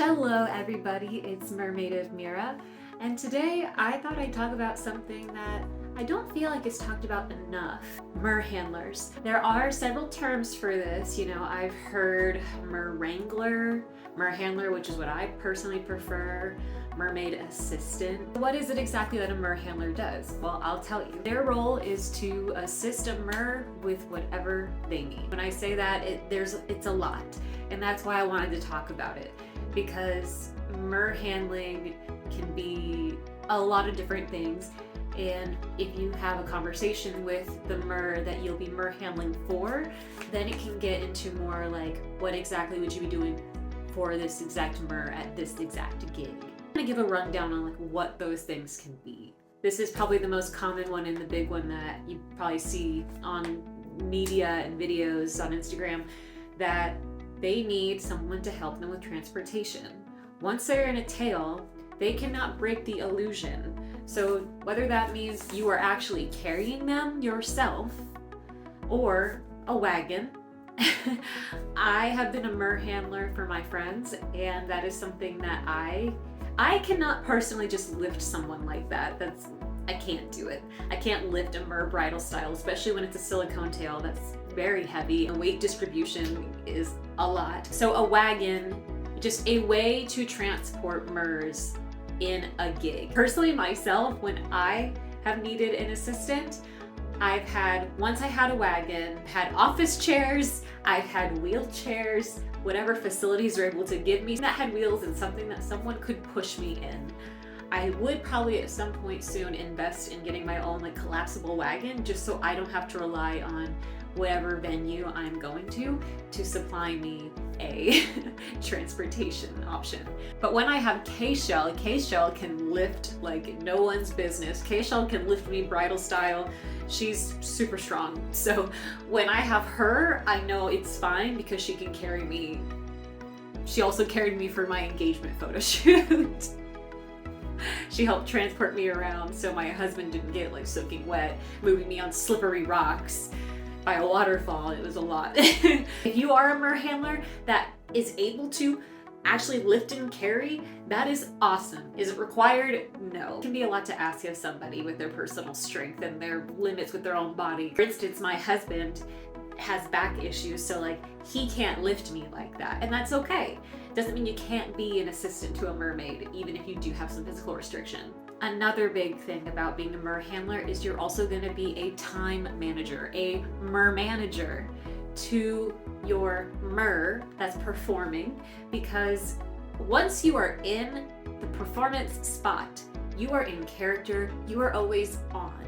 Hello everybody, it's Mermaid of Mira, and today I thought I'd talk about something that I don't feel like is talked about enough. Merhandlers. There are several terms for this. I've heard merwrangler, merhandler, which is what I personally prefer, mermaid assistant. What is it exactly that a merhandler does? Well, I'll tell you. Their role is to assist a mer with whatever they need. When I say that, it's a lot, and that's why I wanted to talk about it, because mer handling can be a lot of different things. And if you have a conversation with the mer that you'll be mer handling for, then it can get into more like, what exactly would you be doing for this exact mer at this exact gig? I'm gonna give a rundown on like what those things can be. This is probably the most common one and the big one that you probably see on media and videos on Instagram, that they need someone to help them with transportation. Once they're in a tail, they cannot break the illusion. So whether that means you are actually carrying them yourself or a wagon. I have been a mer handler for my friends, and that is something that I cannot personally just lift someone like that. I can't do it. I can't lift a mer bridal style, especially when it's a silicone tail. That's very heavy, and weight distribution is a lot. So a wagon, just a way to transport mers in a gig. Personally, myself, when I have needed an assistant, once I had a wagon, had office chairs, I've had wheelchairs, whatever facilities are able to give me that had wheels and something that someone could push me in. I would probably at some point soon invest in getting my own like collapsible wagon, just so I don't have to rely on whatever venue I'm going to supply me a transportation option. But when I have K-Shell can lift like no one's business. K-Shell can lift me bridal style. She's super strong. So when I have her, I know it's fine because she can carry me. She also carried me for my engagement photo shoot. She helped transport me around so my husband didn't get like soaking wet, moving me on slippery rocks by a waterfall. It was a lot. If you are a mer handler that is able to actually lift and carry, that is awesome. Is it required? No. It can be a lot to ask of somebody with their personal strength and their limits with their own body. For instance, my husband has back issues, so like he can't lift me like that, and that's okay. Doesn't mean you can't be an assistant to a mermaid, even if you do have some physical restriction. Another big thing about being a mer handler is you're also going to be a time manager, a mer manager to your mer that's performing, because once you are in the performance spot, you are in character, you are always on.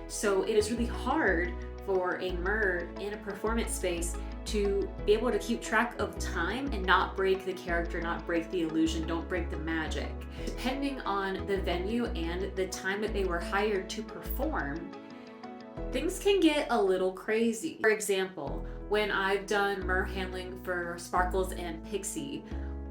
So it is really hard for a mer in a performance space to be able to keep track of time and not break the character, not break the illusion, don't break the magic. Depending on the venue and the time that they were hired to perform, things can get a little crazy. For example, when I've done mer handling for Sparkles and Pixie,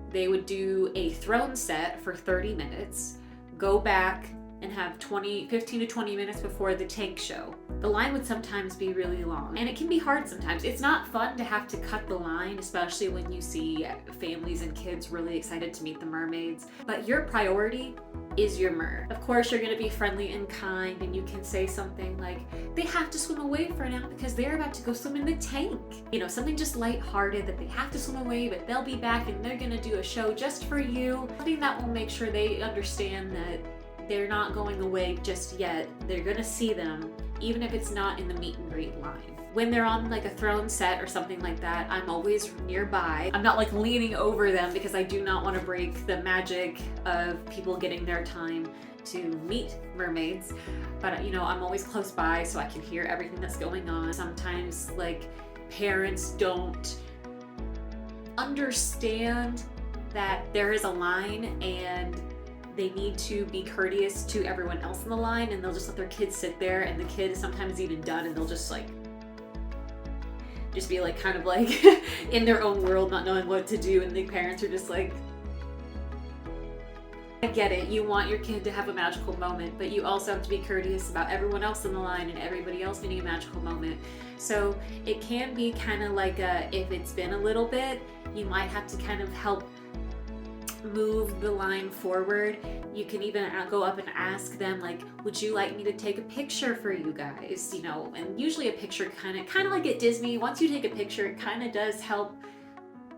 they would do a throne set for 30 minutes, go back and have 15 to 20 minutes before the tank show. The line would sometimes be really long, and it can be hard sometimes. It's not fun to have to cut the line, especially when you see families and kids really excited to meet the mermaids. But your priority is your mer. Of course, you're gonna be friendly and kind, and you can say something like, they have to swim away for now because they're about to go swim in the tank. Something just lighthearted, that they have to swim away, but they'll be back and they're gonna do a show just for you. Something that will make sure they understand that they're not going away just yet. They're gonna see them, even if it's not in the meet and greet line. When they're on like a throne set or something like that, I'm always nearby. I'm not like leaning over them because I do not want to break the magic of people getting their time to meet mermaids. But I'm always close by so I can hear everything that's going on. Sometimes like parents don't understand that there is a line and they need to be courteous to everyone else in the line, and they'll just let their kids sit there, and the kid is sometimes even done, and they'll just be like kind of like in their own world, not knowing what to do, and the parents are just like, I get it, you want your kid to have a magical moment, but you also have to be courteous about everyone else in the line and everybody else needing a magical moment. So it can be kind of like if it's been a little bit, you might have to kind of help move the line forward. You can even go up and ask them, like, would you like me to take a picture for you guys? You know, and usually a picture kind of like at Disney, once you take a picture, it kind of does help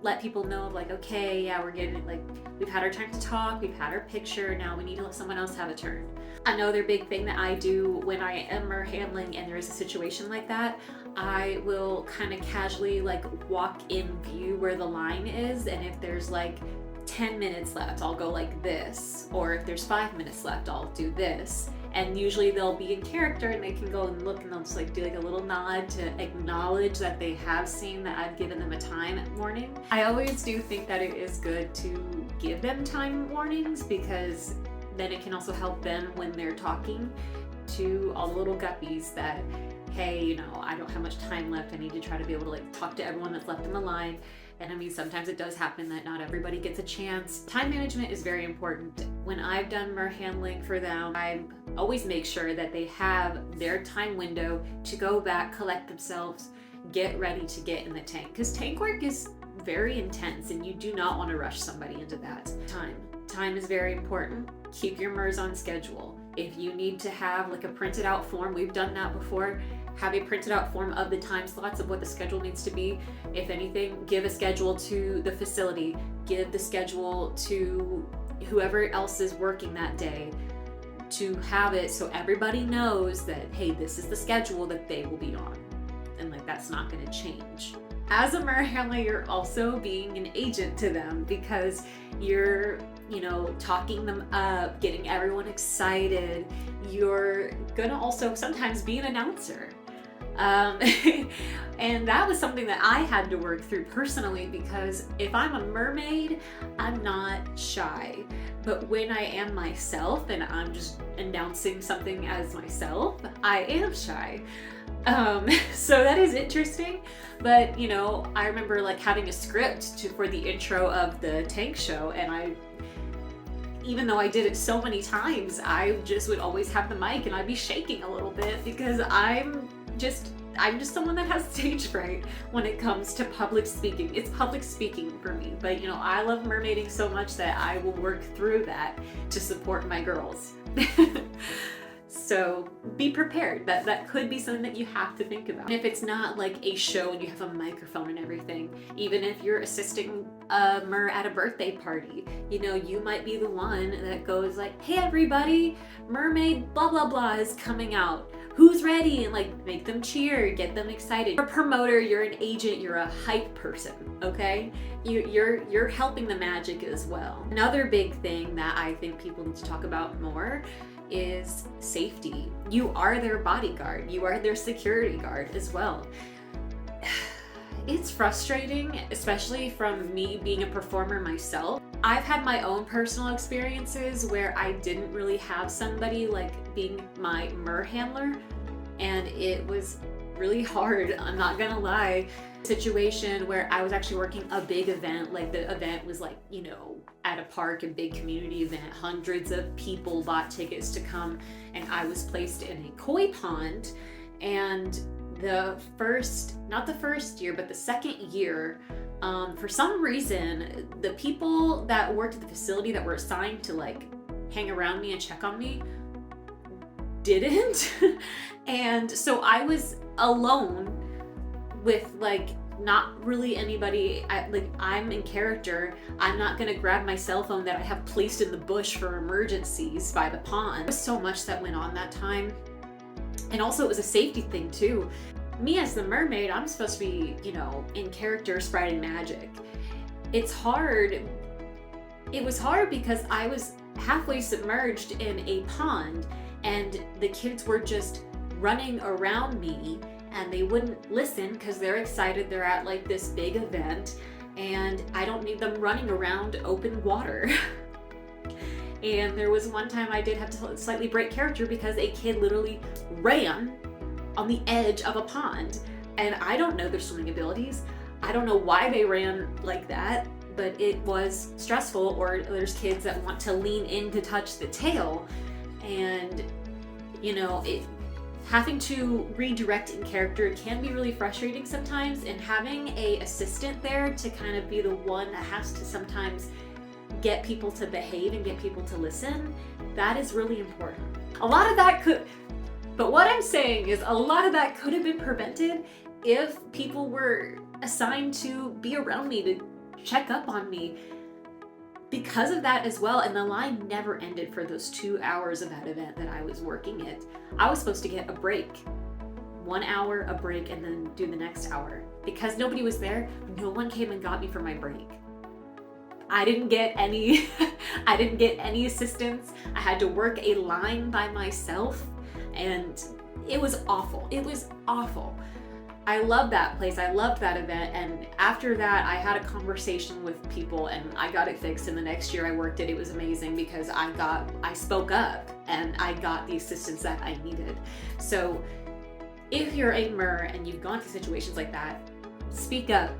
let people know of like, okay, yeah, we're getting like, we've had our time to talk, we've had our picture, now we need to let someone else have a turn. Another big thing that I do when I am handling and there is a situation like that, I will kind of casually like walk in view where the line is, and if there's like 10 minutes left, I'll go like this, or if there's 5 minutes left, I'll do this. And usually they'll be in character and they can go and look and they'll just like do like a little nod to acknowledge that they have seen that I've given them a time warning. I always do think that it is good to give them time warnings, because then it can also help them when they're talking to all the little guppies that, hey, you know, I don't have much time left. I need to try to be able to like talk to everyone that's left in the line. And I mean, sometimes it does happen that not everybody gets a chance. Time management is very important. When I've done handling for them, I always make sure that they have their time window to go back, collect themselves, get ready to get in the tank. Because tank work is very intense and you do not want to rush somebody into that time. Time is very important. Keep your MERS on schedule. If you need to have like a printed out form, we've done that before, have a printed out form of the time slots of what the schedule needs to be. If anything, give a schedule to the facility, give the schedule to whoever else is working that day, to have it so everybody knows that, hey, this is the schedule that they will be on. And like, that's not gonna change. As a handler, you're also being an agent to them, because you're, you know, talking them up, getting everyone excited. You're gonna also sometimes be an announcer. And that was something that I had to work through personally, because if I'm a mermaid, I'm not shy. But when I am myself and I'm just announcing something as myself, I am shy. So that is interesting. But, you know, I remember like having a script for the intro of the tank show, and even though I did it so many times, I just would always have the mic and I'd be shaking a little bit, because I'm just someone that has stage fright when it comes to public speaking. It's public speaking for me, but you know, I love mermaiding so much that I will work through that to support my girls. So be prepared. That could be something that you have to think about. And if it's not like a show and you have a microphone and everything, even if you're assisting a mer at a birthday party, you know, you might be the one that goes like, hey everybody, Mermaid blah blah blah is coming out. Who's ready? And like make them cheer, get them excited. You're a promoter, you're an agent, you're a hype person, okay? You're helping the magic as well. Another big thing that I think people need to talk about more is safety. You are their bodyguard. You are their security guard as well. It's frustrating, especially from me being a performer myself. I've had my own personal experiences where I didn't really have somebody like being my handler, and it was really hard, I'm not gonna lie. Situation where I was actually working a big event, like the event was like, you know, at a park, a big community event, hundreds of people bought tickets to come, and I was placed in a koi pond. And not the first year, but the second year, for some reason, the people that worked at the facility that were assigned to like hang around me and check on me didn't. And so I was alone with like not really anybody. I'm in character. I'm not gonna grab my cell phone that I have placed in the bush for emergencies by the pond. There was so much that went on that time. And also it was a safety thing too. Me as the mermaid, I'm supposed to be, you know, in character spreading magic. It's hard. It was hard because I was halfway submerged in a pond and the kids were just running around me and they wouldn't listen because they're excited. They're at like this big event and I don't need them running around open water. And there was one time I did have to slightly break character because a kid literally ran on the edge of a pond. And I don't know their swimming abilities. I don't know why they ran like that, but it was stressful. Or there's kids that want to lean in to touch the tail. And, you know, having to redirect in character can be really frustrating sometimes. And having a assistant there to kind of be the one that has to sometimes get people to behave and get people to listen, that is really important. A lot of that but what I'm saying is a lot of that could have been prevented if people were assigned to be around me to check up on me. Because of that as well, and the line never ended for those 2 hours of that event that I was working it. I was supposed to get a break. 1 hour, a break, and then do the next hour. Because nobody was there, no one came and got me for my break. I didn't get any assistance. I had to work a line by myself, and it was awful. It was awful. I loved that place. I loved that event. And after that, I had a conversation with people and I got it fixed. And the next year I worked it was amazing because I spoke up and I got the assistance that I needed. So if you're a mer and you've gone through situations like that, speak up.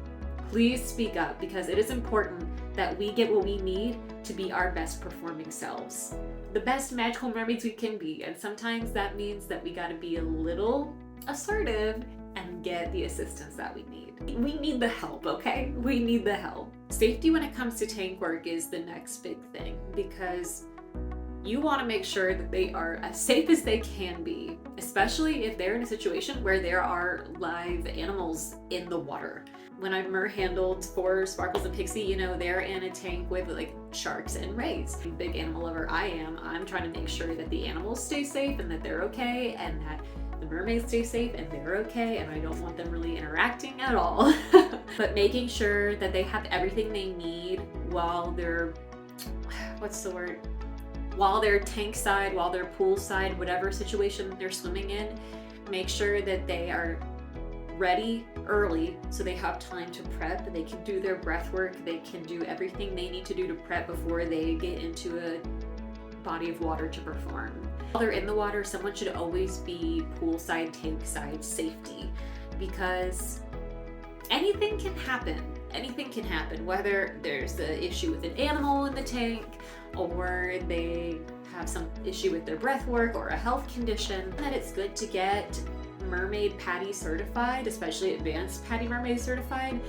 Please speak up, because it is important that we get what we need to be our best performing selves. The best magical mermaids we can be. And sometimes that means that we gotta be a little assertive and get the assistance that we need. We need the help, okay? We need the help. Safety when it comes to tank work is the next big thing, because you want to make sure that they are as safe as they can be, especially if they're in a situation where there are live animals in the water. When I've handled for Sparkles and Pixie, they're in a tank with like sharks and rays. Big animal lover I am, I'm trying to make sure that the animals stay safe and that they're okay, and that the mermaids stay safe and they're okay, and I don't want them really interacting at all. But making sure that they have everything they need while they're, while they're tank side, while they're pool side, whatever situation they're swimming in, make sure that they are ready early so they have time to prep. They can do their breath work, they can do everything they need to do to prep before they get into a body of water to perform. While they're in the water, someone should always be poolside, tank side safety, because anything can happen. Anything can happen, whether there's the issue with an animal in the tank, or they have some issue with their breath work or a health condition. That it's good to get Mermaid PADI certified, especially advanced PADI Mermaid certified,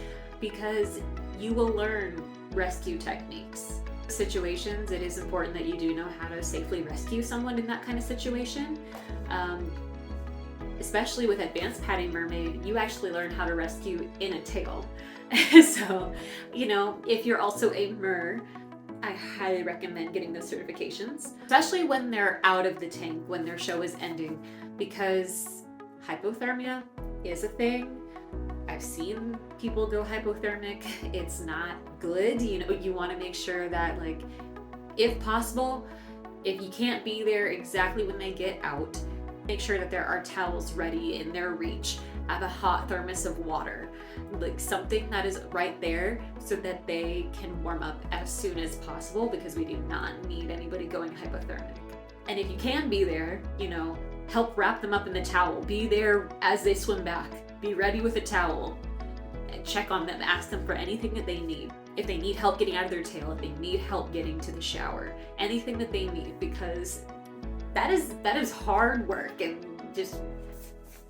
because you will learn rescue techniques. Situations, it is important that you do know how to safely rescue someone in that kind of situation. Especially with advanced PADI Mermaid, you actually learn how to rescue in a tail. So, if you're also a mer, I highly recommend getting those certifications, especially when they're out of the tank, when their show is ending, because hypothermia is a thing. I've seen people go hypothermic. It's not good. You want to make sure that, like, if possible, if you can't be there exactly when they get out, make sure that there are towels ready in their reach. Have a hot thermos of water, like something that is right there so that they can warm up as soon as possible, because we do not need anybody going hypothermic. And if you can be there, help wrap them up in the towel. Be there as they swim back. Be ready with a towel and check on them. Ask them for anything that they need. If they need help getting out of their tail, if they need help getting to the shower, anything that they need, because that is hard work, and just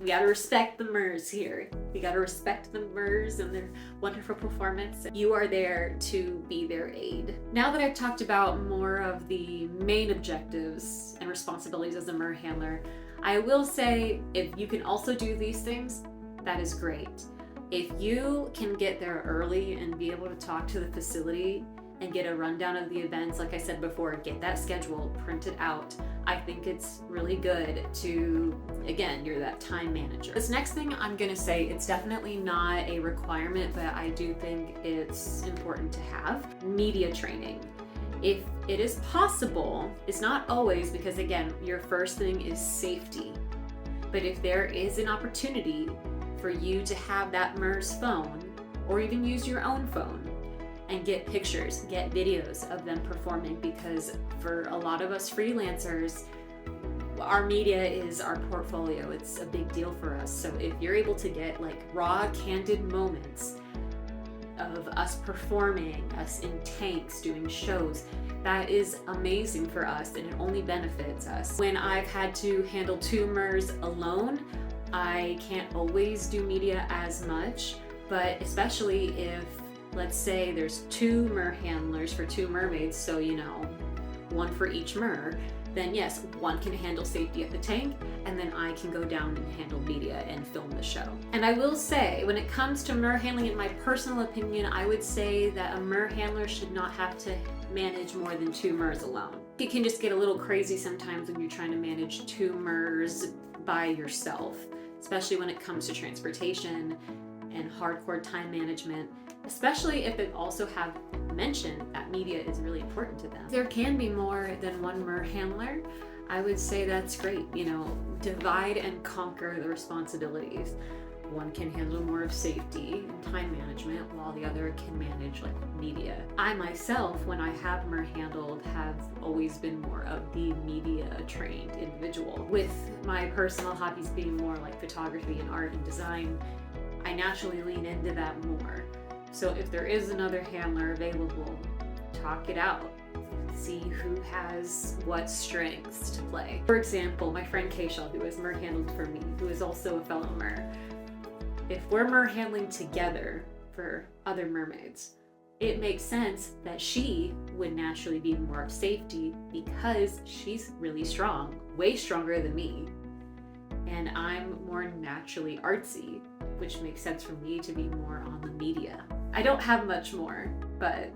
we gotta respect the MERS here. We gotta respect the MERS and their wonderful performance. You are there to be their aid. Now that I've talked about more of the main objectives and responsibilities as a MER handler, I will say if you can also do these things, that is great. If you can get there early and be able to talk to the facility and get a rundown of the events, like I said before, get that schedule, print it out. I think it's really good to, again, you're that time manager. This next thing I'm gonna say, it's definitely not a requirement, but I do think it's important to have media training. If it is possible, it's not always, because again, your first thing is safety. But if there is an opportunity for you to have that MERS phone, or even use your own phone, and get pictures, get videos of them performing, because for a lot of us freelancers, our media is our portfolio. It's a big deal for us. So if you're able to get like raw, candid moments of us performing, us in tanks, doing shows, that is amazing for us, and it only benefits us. When I've had to handle 2 MERS alone, I can't always do media as much, but especially if let's say there's 2 merhandlers for 2 mermaids, so one for each mer, then yes, one can handle safety at the tank, and then I can go down and handle media and film the show. And I will say, when it comes to mer handling, in my personal opinion, I would say that a mer handler should not have to manage more than 2 mers alone. It can just get a little crazy sometimes when you're trying to manage 2 mers by yourself, especially when it comes to transportation and hardcore time management, especially if they also have mentioned that media is really important to them. There can be more than 1 mer handler. I would say that's great. Divide and conquer the responsibilities. One can handle more of safety and time management, while the other can manage media. I myself, when I have mer handled, have always been more of the media trained individual. With my personal hobbies being more like photography and art and design, I naturally lean into that more. So if there is another handler available, talk it out. See who has what strengths to play. For example, my friend Kaishal, who has mer handled for me, who is also a fellow mer. If we're mer handling together for other mermaids, it makes sense that she would naturally be more of safety because she's really strong, way stronger than me. And I'm more naturally artsy, which makes sense for me to be more on the media. I don't have much more, but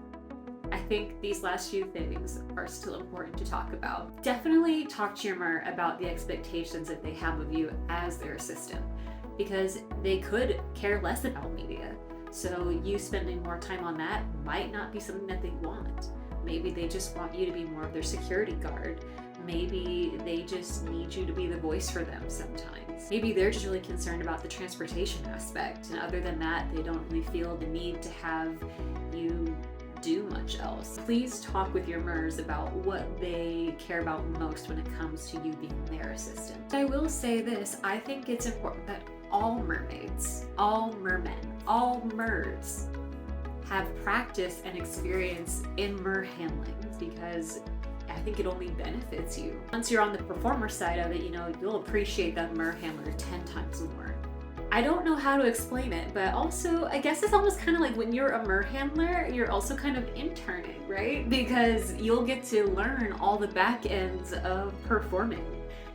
I think these last few things are still important to talk about. Definitely talk to your mer about the expectations that they have of you as their assistant, because they could care less about media. So you spending more time on that might not be something that they want. Maybe they just want you to be more of their security guard. Maybe they just need you to be the voice for them sometimes. Maybe they're just really concerned about the transportation aspect, and other than that, they don't really feel the need to have you do much else. Please talk with your mers about what they care about most when it comes to you being their assistant. I will say this, I think it's important that all mermaids, all mermen, all mers have practice and experience in mer handling, because I think it only benefits you. Once you're on the performer side of it, you'll appreciate that mer handler 10 times more. I don't know how to explain it, but also I guess it's almost kind of like when you're a mer handler, you're also kind of interning, right? Because you'll get to learn all the back ends of performing.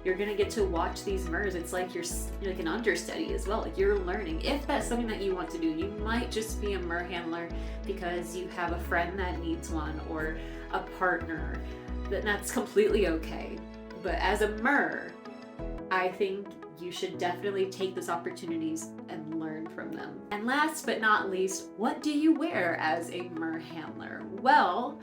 You're gonna get to watch these mers. It's like you're like an understudy as well. Like you're learning. If that's something that you want to do, you might just be a mer handler because you have a friend that needs one or a partner. That's completely okay. But as a mer, I think you should definitely take those opportunities and learn from them. And last but not least, what do you wear as a mer handler? Well,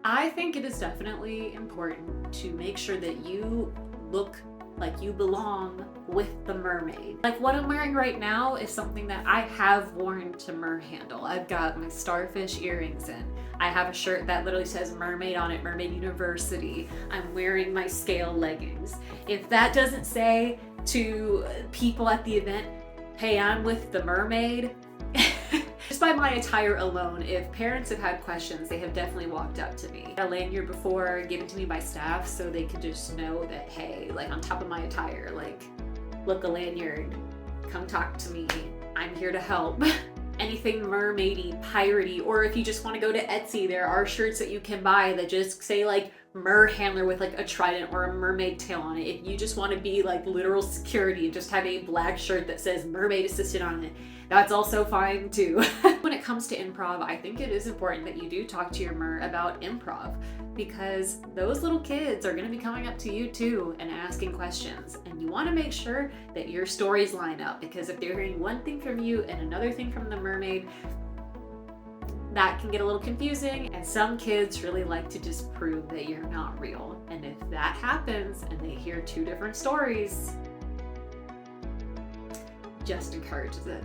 I think it is definitely important to make sure that you look like you belong with the mermaid. Like what I'm wearing right now is something that I have worn to mer handle. I've got my starfish earrings in. I have a shirt that literally says Mermaid on it, Mermaid University. I'm wearing my scale leggings. If that doesn't say to people at the event, hey, I'm with the mermaid, just by my attire alone, if parents have had questions, they have definitely walked up to me. A lanyard before given to me by staff so they could just know that, hey, like on top of my attire, like, look, a lanyard, come talk to me, I'm here to help. Anything mermaidy, piratey, or if you just want to go to Etsy, there are shirts that you can buy that just say like mer handler with like a trident or a mermaid tail on it. If you just want to be like literal security and just have a black shirt that says mermaid assistant on it, that's also fine too. When it comes to improv, I think it is important that you do talk to your mer about improv, because those little kids are going to be coming up to you too and asking questions, and you want to make sure that your stories line up, because if they're hearing one thing from you and another thing from the mermaid, that can get a little confusing, and some kids really like to just prove that you're not real. And if that happens and they hear 2 different stories, just encourages it.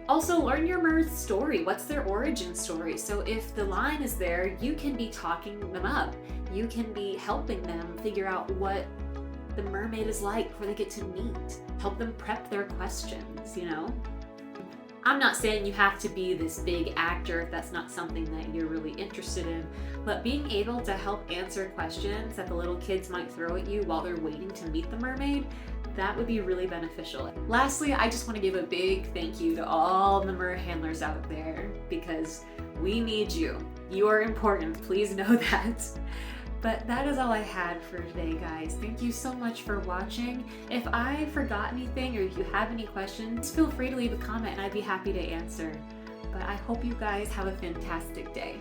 Also, learn your mer's story. What's their origin story? So if the line is there, you can be talking them up. You can be helping them figure out what the mermaid is like before they get to meet. Help them prep their questions, I'm not saying you have to be this big actor if that's not something that you're really interested in, but being able to help answer questions that the little kids might throw at you while they're waiting to meet the mermaid, that would be really beneficial. Lastly, I just want to give a big thank you to all the merhandlers out there because we need you. You are important, please know that. But that is all I had for today, guys. Thank you so much for watching. If I forgot anything or if you have any questions, feel free to leave a comment and I'd be happy to answer. But I hope you guys have a fantastic day.